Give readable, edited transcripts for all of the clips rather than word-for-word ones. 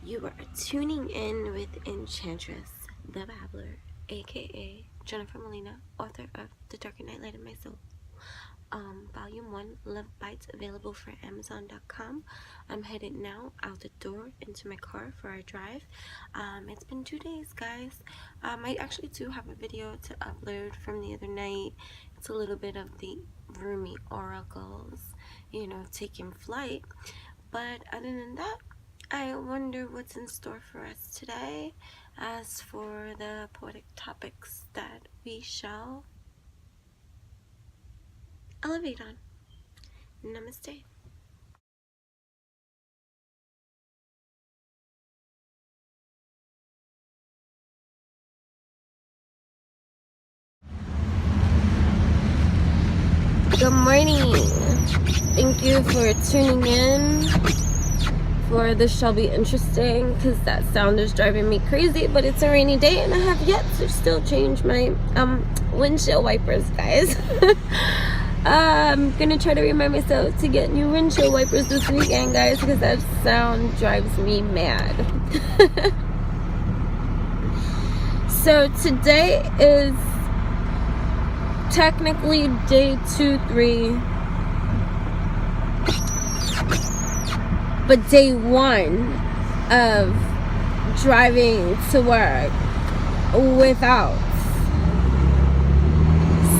You are tuning in with Enchantress, the Babbler, aka Jennifer Molina, author of The Darker Night Light of My Soul. Volume 1, Love Bites, available for Amazon.com. I'm headed now out the door into my car for a drive. It's been 2 days, guys. I actually do have a video to upload from the other night. It's a little bit of the roomy oracles, taking flight. But other than that, I wonder what's in store for us today. As for the poetic topics that we shall elevate on. Namaste. Good morning. Thank you for tuning in. For this shall be interesting, because that sound is driving me crazy, but it's a rainy day and I have yet to still change my windshield wipers, guys. I'm gonna try to remind myself to get new windshield wipers this weekend, guys, because that sound drives me mad. So today is technically day 2-3, but day 1 of driving to work without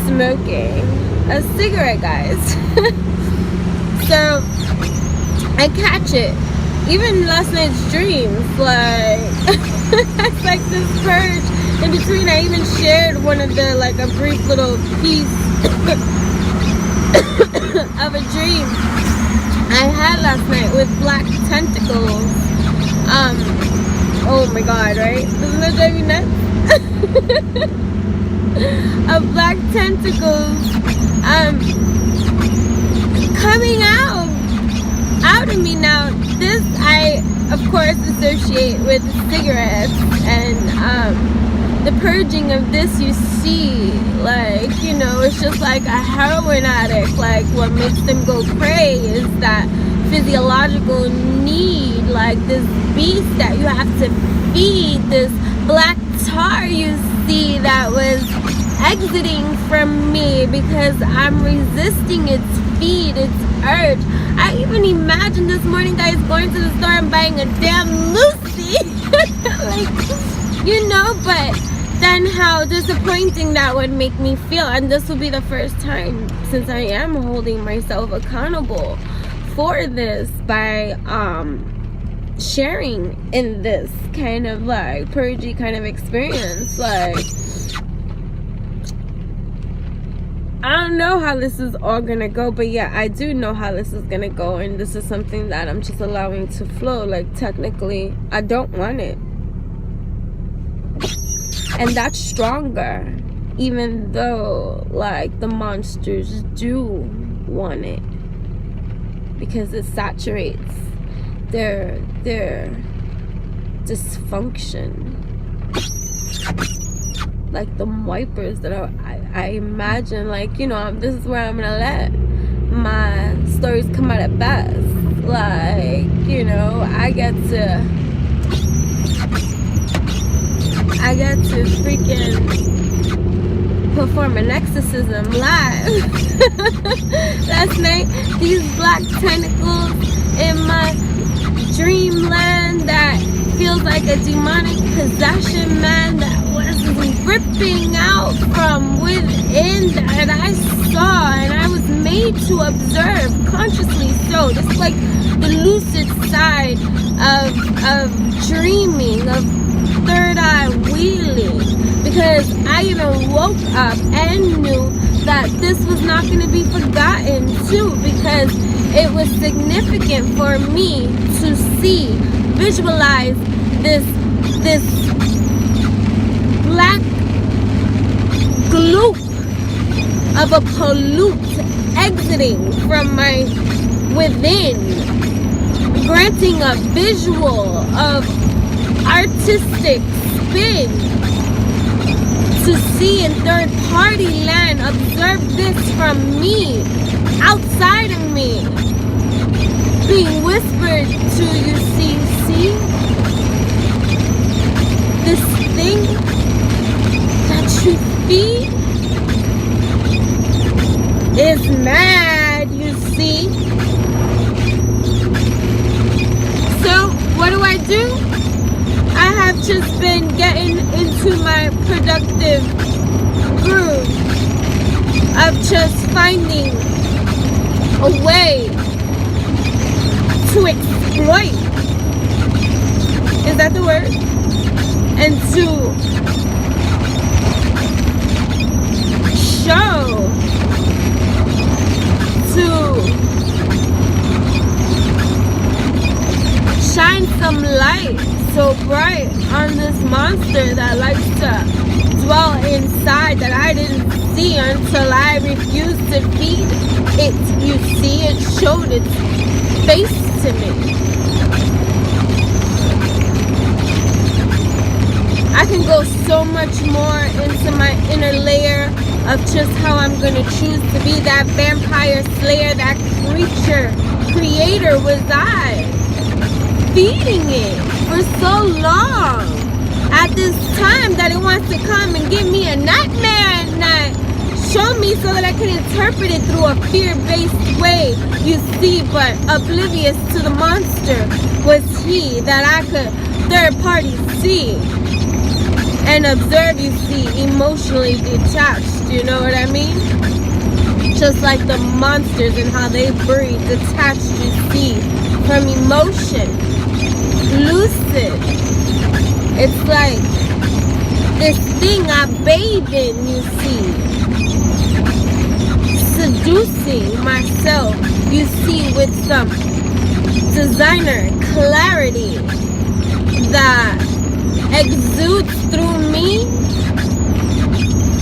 smoking a cigarette, guys. So I catch it. Even last night's dreams, it's like this purge in between. I even shared one of the, a brief little piece of a dream I had last night with black tentacles. Oh my god, right? Doesn't that drive you nuts? Of black tentacles coming out of me. Now this I of course associate with cigarettes and the purging of this. You see, it's just like a heroin addict. What makes them go cray is that physiological need, this beast that you have to feed, this black tar you see that was exiting from me because I'm resisting its feed, its urge. I even imagined this morning, guys, going to the store and buying a damn Lucy. But then how disappointing that would make me feel. And this will be the first time since I am holding myself accountable for this by sharing in this kind of purgy kind of experience. I don't know how this is all gonna go, but yeah, I do know how this is gonna go, and this is something that I'm just allowing to flow. Technically I don't want it, and that's stronger, even though the monsters do want it, because it saturates their dysfunction. The wipers that I imagine, this is where I'm gonna let my stories come out at best. I get to freaking perform an exorcism live. Last night, these black tentacles in my dreamland that feels like a demonic possession, man, that was ripping out from within, that I saw and I was made to observe consciously. So this is the lucid side of dreaming, of third eye wheeling, because I even woke up and knew that this was not going to be forgotten too, because it was significant for me to see, visualize this black gloop of a pollute exiting from my within, granting a visual of artistic spin to see in third party land. Observe this from me, outside of me, being whispered to. You see this thing that you feed is mad, you see. So what do? I have just been getting into my productive groove of just finding a way to exploit, is that the word? And to show, to shine some light so bright on this monster that likes to dwell inside that I didn't see until I refused to feed it. You see, it showed its face to me. I can go so much more into my inner layer of just how I'm going to choose to be that vampire slayer, that creature creator was I, feeding it for so long at this time that it wants to come and give me a nightmare at night, show me so that I can interpret it through a fear-based way, you see. But oblivious to the monster was he that I could third-party see and observe, you see, emotionally detached, you know what I mean? Just like the monsters and how they breed, detached, you see, from emotion, lucid. It's like this thing I bathe in, you see, seducing myself, you see, with some designer clarity that exudes through me,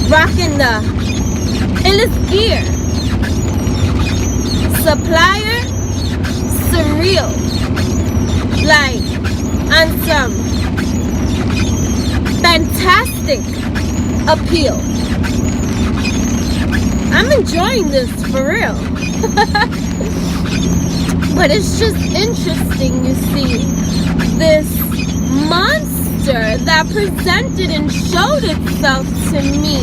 rocking the illest gear, supplier, surreal, like on some fantastic appeal. I'm enjoying this for real. But it's just interesting, you see, this monster that presented and showed itself to me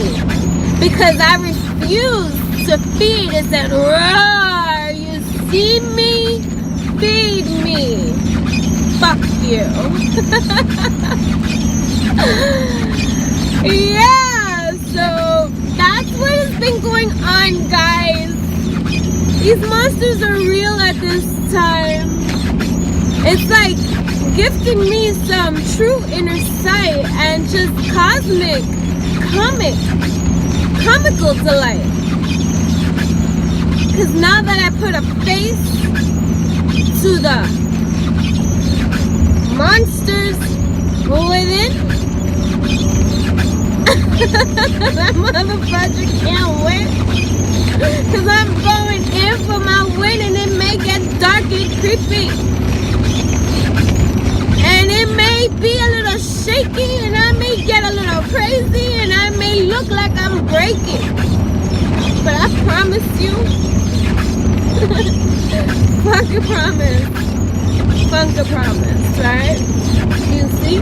because I refused to feed it. Said, roar, you see me? Feed me. Fuck you. Yeah, so that's what has been going on, guys. These monsters are real at this time. It's like gifting me some true inner sight and just comical delight. Because now that I put a face to the monsters within, that motherfucker can't win. Because I'm going in for my win, and it may get dark and creepy. And it may be a little shaky, and I may get a little crazy, and I may look like I'm breaking. But I promise you, fuck a promise. Funk a promise, right? You see?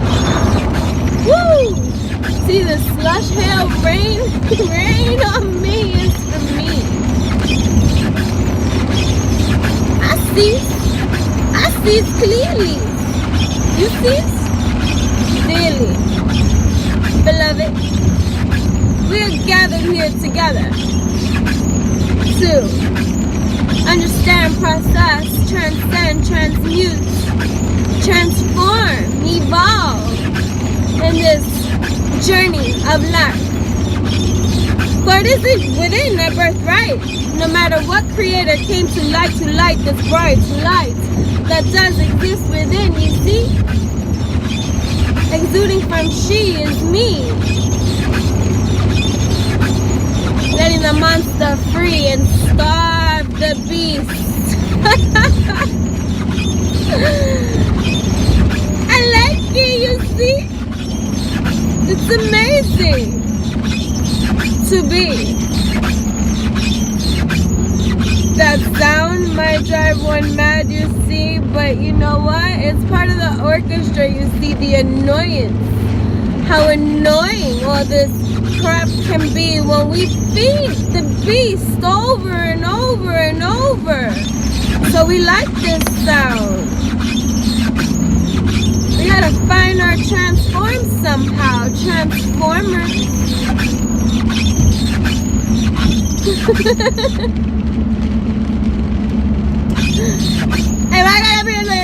Woo! See the slush, hail, rain? Rain on me is for me. I see it clearly. You see it? Clearly. Beloved, we are gathered here together to understand, process, transcend, transmute, transform, evolve in this journey of life. For it isn't within our birthright. No matter what creator came to light this bright light that does exist within, you see? Exuding from she is me. Letting the monster free and starve the beast. I like it, you see? It's amazing to be. That sound might drive one mad, you see, but you know what? It's part of the orchestra, you see, the annoyance how annoying all this crap can be when we feed the beast over and over and over. So we like this sound. We gotta find our transform somehow. Transformer.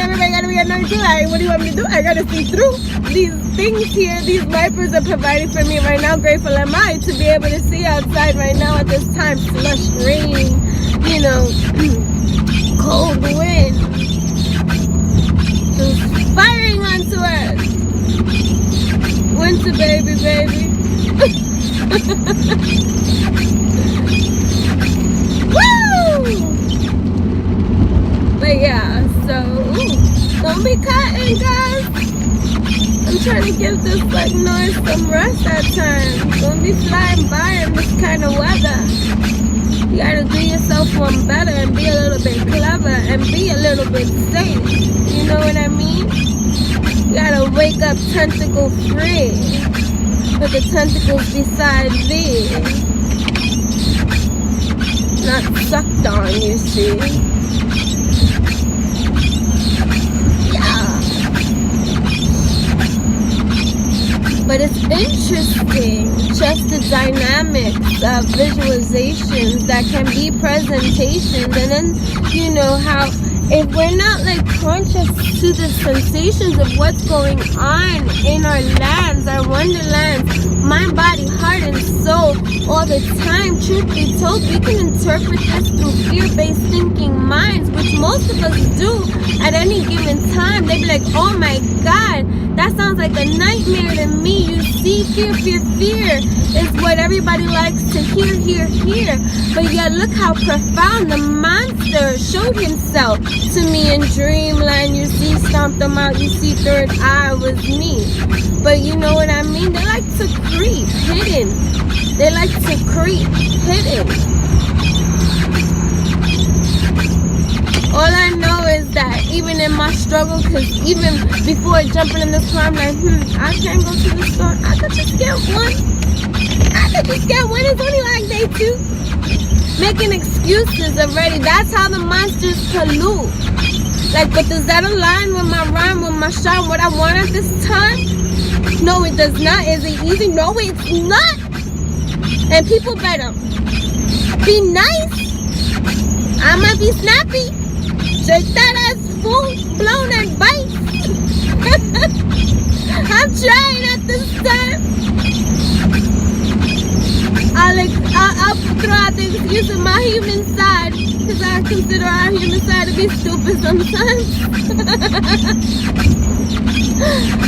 Everybody gotta be annoying too. What do you want me to do? I gotta see through these things here. These wipers are providing for me right now. Grateful am I to be able to see outside right now at this time. Slush rain, you know, cold wind, just firing onto us. Winter baby, baby. Woo! But yeah, so don't be cutting, guys. I'm trying to give this like noise some rest at times. Don't be flying by in this kind of weather. You gotta do yourself one better and be a little bit clever and be a little bit safe. You know what I mean? You gotta wake up tentacle free. Put the tentacles beside thee. Not sucked on, you see. But it's interesting, just the dynamics of visualizations that can be presentations, and then, you know, how if we're not like conscious to the sensations of what's going on in our lands, our wonderlands, mind, body, heart, and soul all the time, truth be told, we can interpret this through fear-based thinking minds, which most of us do at any given time. They be like, oh my God, that sounds like a nightmare to me. You see, fear, fear, fear is what everybody likes to hear. But yet look how profound the monster showed himself to me in dreamland. You see, stomped them out. You see, third eye was me. But you know what I mean? They like to creep hidden. They like to creep hidden. All I know is that even in my struggle, because even before jumping in this car, I'm like, I can't go to the store. I could just get one. It's only like day 2. Making excuses already. That's how the monsters pollute. Like, but does that align with my rhyme, with my shot, what I want at this time? No, it does not. Is it easy? No, it's not. And people better be nice. I might be snappy. Shake that ass full blown advice. I'm trying at this time. I'll throw out the excuse of my human side, because I consider our human side to be stupid sometimes.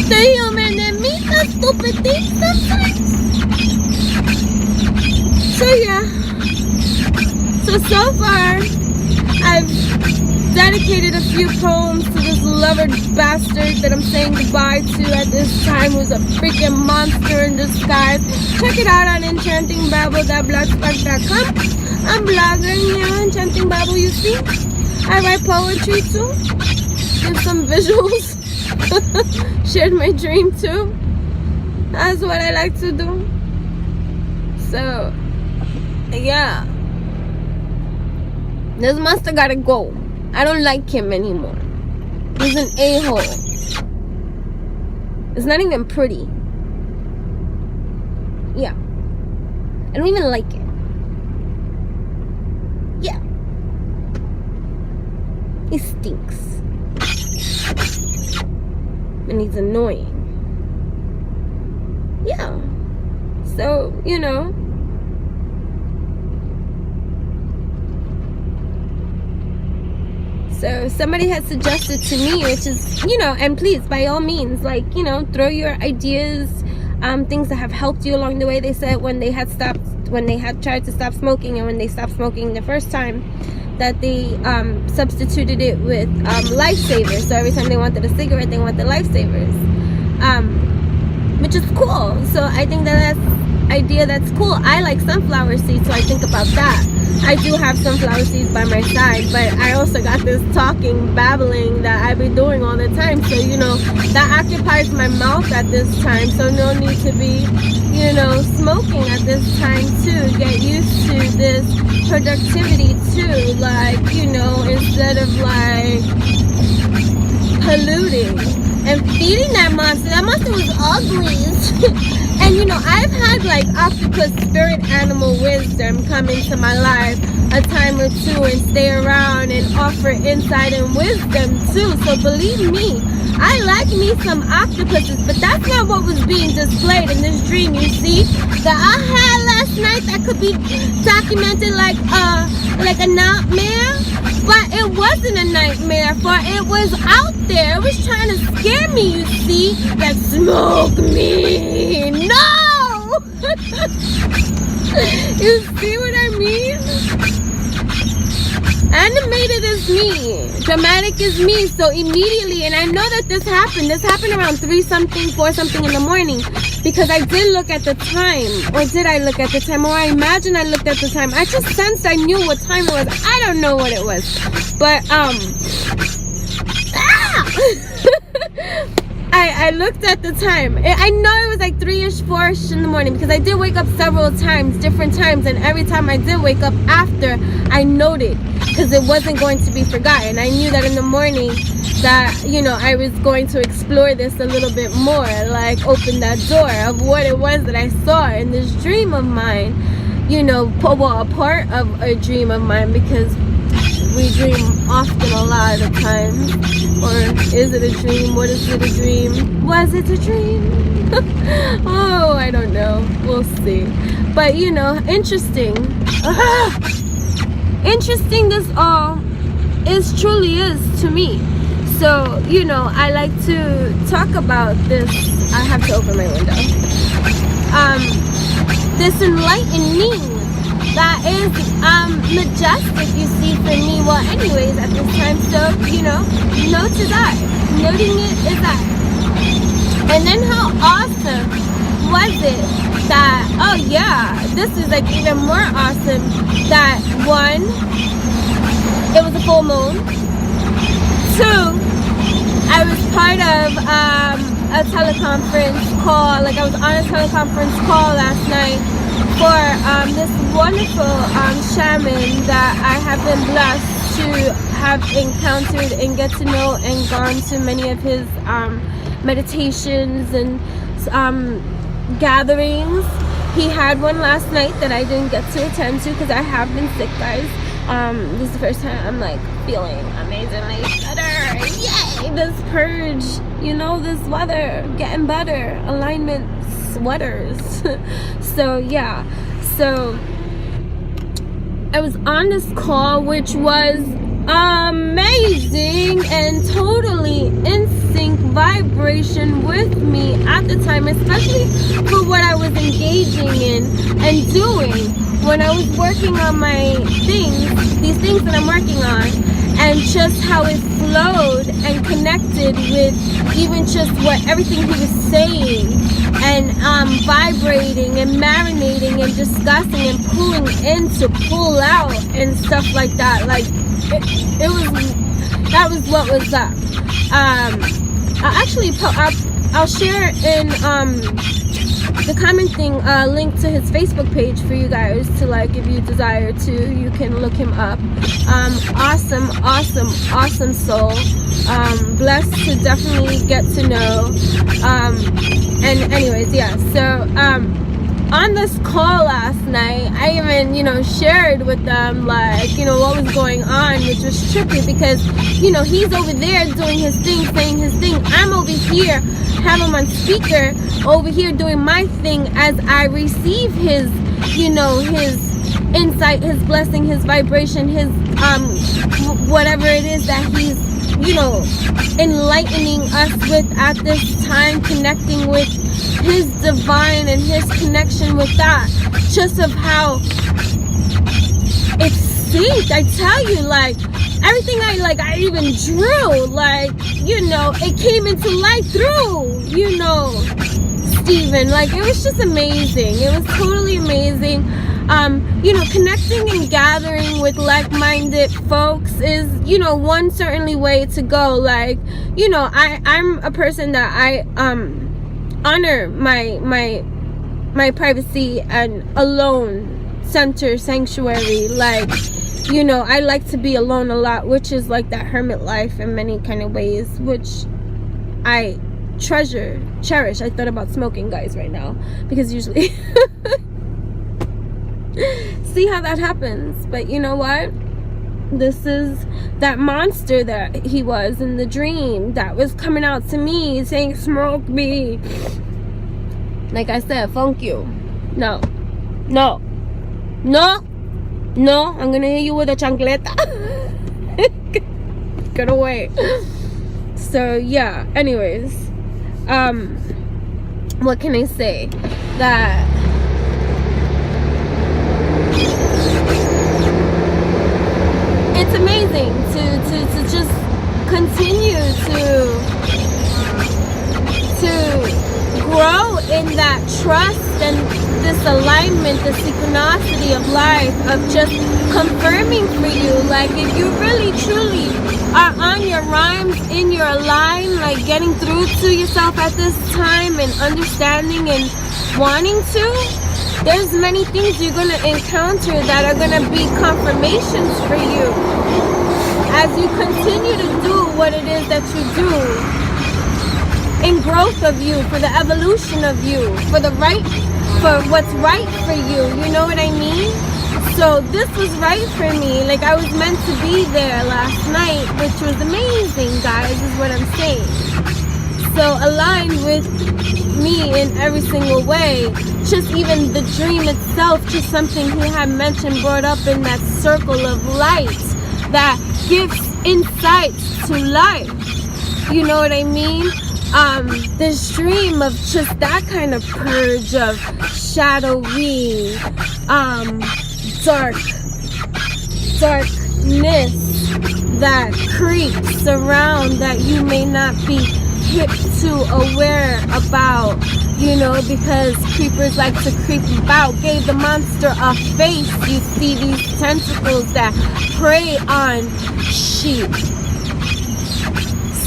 The human in me does stupid things sometimes. So yeah. So far, I've dedicated a few poems to this lover bastard that I'm saying goodbye to at this time, who's a freaking monster in disguise. Check it out on enchantingbible.blogspot.com. I'm blogging here, Enchanting Bible, you see. I write poetry too. Give some visuals. Shared my dream too. That's what I like to do. So, yeah. This monster gotta go. I don't like him anymore. He's an a-hole. It's not even pretty. Yeah. I don't even like it. Yeah. He stinks. And he's annoying. Yeah. So, you know. So somebody had suggested to me, which is, you know, and please, by all means, like, you know, throw your ideas, things that have helped you along the way. They said when they had tried to stop smoking, and when they stopped smoking the first time, that they substituted it with lifesavers. So every time they wanted a cigarette, they wanted lifesavers, which is cool. So I think that that's idea, that's cool. I like sunflower seeds, so I think about that. I do have sunflower seeds by my side, but I also got this talking, babbling that I be doing all the time. So, you know, that occupies my mouth at this time. So no need to be, you know, smoking at this time too. Get used to this productivity too. Like, you know, instead of like polluting and feeding that monster. That monster was ugly. And you know, I've had like octopus spirit animal wisdom come into my life a time or two and stay around and offer insight and wisdom too. So believe me, I like me some octopuses, but that's not what was being displayed in this dream. You see, that I had last night that could be documented like a nightmare, but it wasn't a nightmare, for it was out there. It was trying to scare me, you see, that smoke me. No! You see what I mean? Animated is me, dramatic is me. So immediately, and I know that this happened around 3 something, 4 something in the morning, because I did look at the time. Or did I look at the time? Or I imagine I looked at the time. I just sensed I knew what time it was. I don't know what it was, but I looked at the time. I know it was like 3-ish, 4-ish in the morning, because I did wake up several times, different times, and every time I did wake up after, I noted, because it wasn't going to be forgotten. I knew that in the morning that, you know, I was going to explore this a little bit more, like open that door of what it was that I saw in this dream of mine. You know, well, a part of a dream of mine, because we dream often a lot of times. Or is it a dream? What is it a dream? Was it a dream? Oh, I don't know. We'll see. But, you know, interesting. Interesting this all truly is to me. So, you know, I like to talk about this. I have to open my window. This enlightening that is majestic, you see, for me. Well, anyways, at this time, so, you know, note to that. Noting it is that. And then how awesome was it that, oh yeah, this is like even more awesome, that 1, it was a full moon. 2, I was part of a teleconference call. Like, I was on a teleconference call last night for this wonderful shaman that I have been blessed to have encountered and get to know and gone to many of his meditations and gatherings. He had one last night that I didn't get to attend to because I have been sick, guys. This is the first time I'm like feeling amazingly better. Yay! This purge, you know, this weather getting better. Alignment sweaters. So yeah, so I was on this call, which was amazing and totally in sync vibration with me at the time, especially for what I was engaging in and doing when I was working on my things, these things that I'm working on, and just how it flowed and connected with even just what everything he was saying, and vibrating and marinating and discussing and pulling in to pull out and stuff like that. Like it was, that was what was up. I'll share in the commenting link to his Facebook page for you guys to, like, if you desire to, you can look him up. Awesome soul. Blessed to definitely get to know. And anyways, yeah, so on this call last night, I even, you know, shared with them, like, you know, what was going on, which was trippy because, you know, he's over there doing his thing, saying his thing. I'm over here, have him on speaker, over here doing my thing as I receive his, you know, his insight, his blessing, his vibration, his, whatever it is that he's, you know, enlightening us with at this time, connecting with his divine and his connection with that, just of how it's synced. I tell you, like, everything I even drew, like, you know, it came into light through, you know, Steven. Like, it was just amazing. It was totally amazing. You know, connecting and gathering with like-minded folks is, you know, one certainly way to go. Like, you know, I'm a person that I honor my privacy and alone center sanctuary. Like, you know, I like to be alone a lot, which is like that hermit life in many kind of ways, which I cherish. I thought about smoking, guys, right now, because usually see how that happens. But you know what, this is that monster that he was in the dream that was coming out to me saying, smoke me. Like I said, funk you. No, I'm gonna hit you with a chancleta. Get away. So yeah, anyways, what can I say? That it's amazing to just continue to grow in that trust and this alignment, the synchronicity of life, of just confirming for you. Like, if you really truly are on your rhymes, in your line, like getting through to yourself at this time and understanding and wanting to, there's many things you're going to encounter that are going to be confirmations for you as you continue to do what it is that you do in growth of you, for the evolution of you, for what's right for you. You know what I mean? So this was right for me. Like, I was meant to be there last night, which was amazing, guys, is what I'm saying. So aligned with me in every single way. Just even the dream itself, just something he had mentioned, brought up in that circle of light that gives insights to life. You know what I mean? This dream of just that kind of purge of shadowy, darkness that creeps around, that you may not be hip to, aware about, you know, because creepers like to creep about. Gave the monster a face. You see these tentacles that prey on sheep.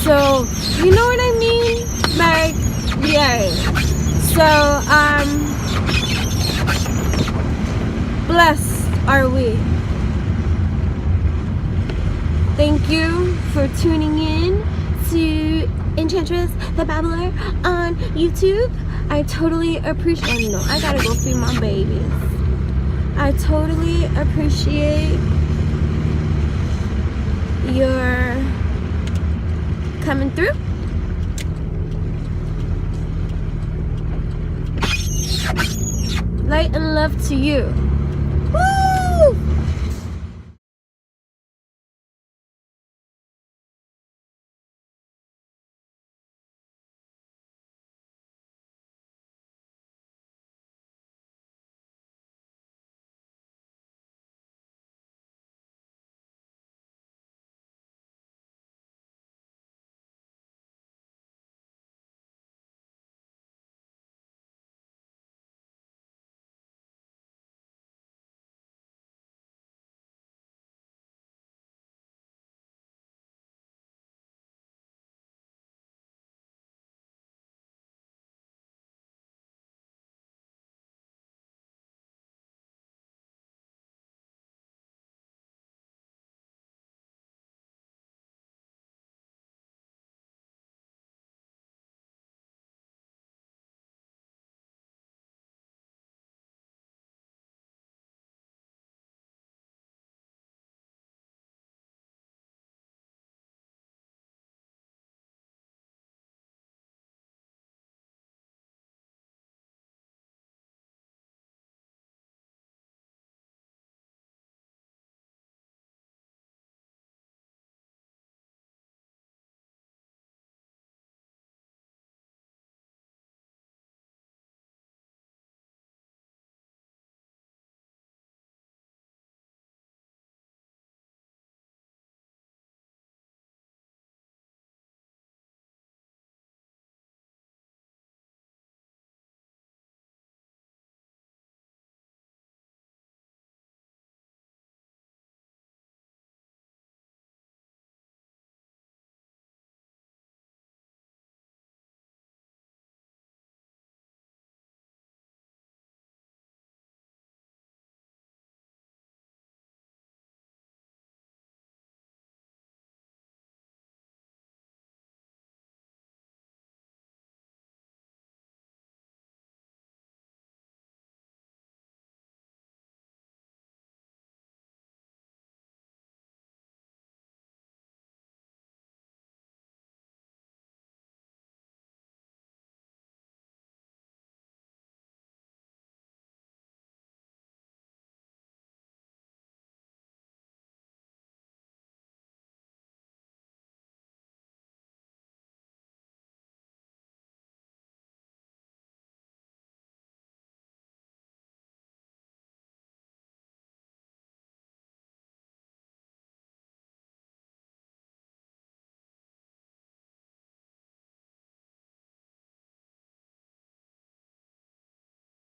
So, you know what I mean? Like, yeah. So, blessed are we. Thank you for tuning in to Enchantress the Babbler on YouTube. I totally appreciate, no, I gotta go feed my babies. I totally appreciate your coming through. Light and love to you.